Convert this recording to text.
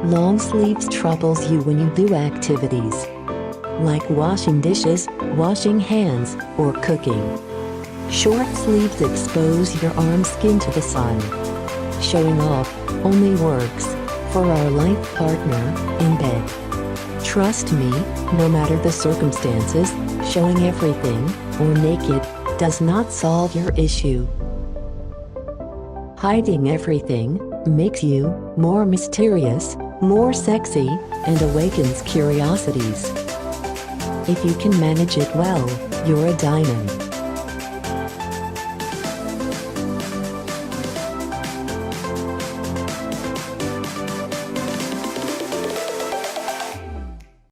Long sleeves troubles you when you do activities like washing dishes, washing hands, or cooking. Short sleeves expose your arm skin to the sun. Showing off only works for our life partner in bed. Trust me, no matter the circumstances, showing everything or naked does not solve your issue. Hiding everything makes you more mysterious, more sexy, and awakens curiosities. If you can manage it well, you're a diamond.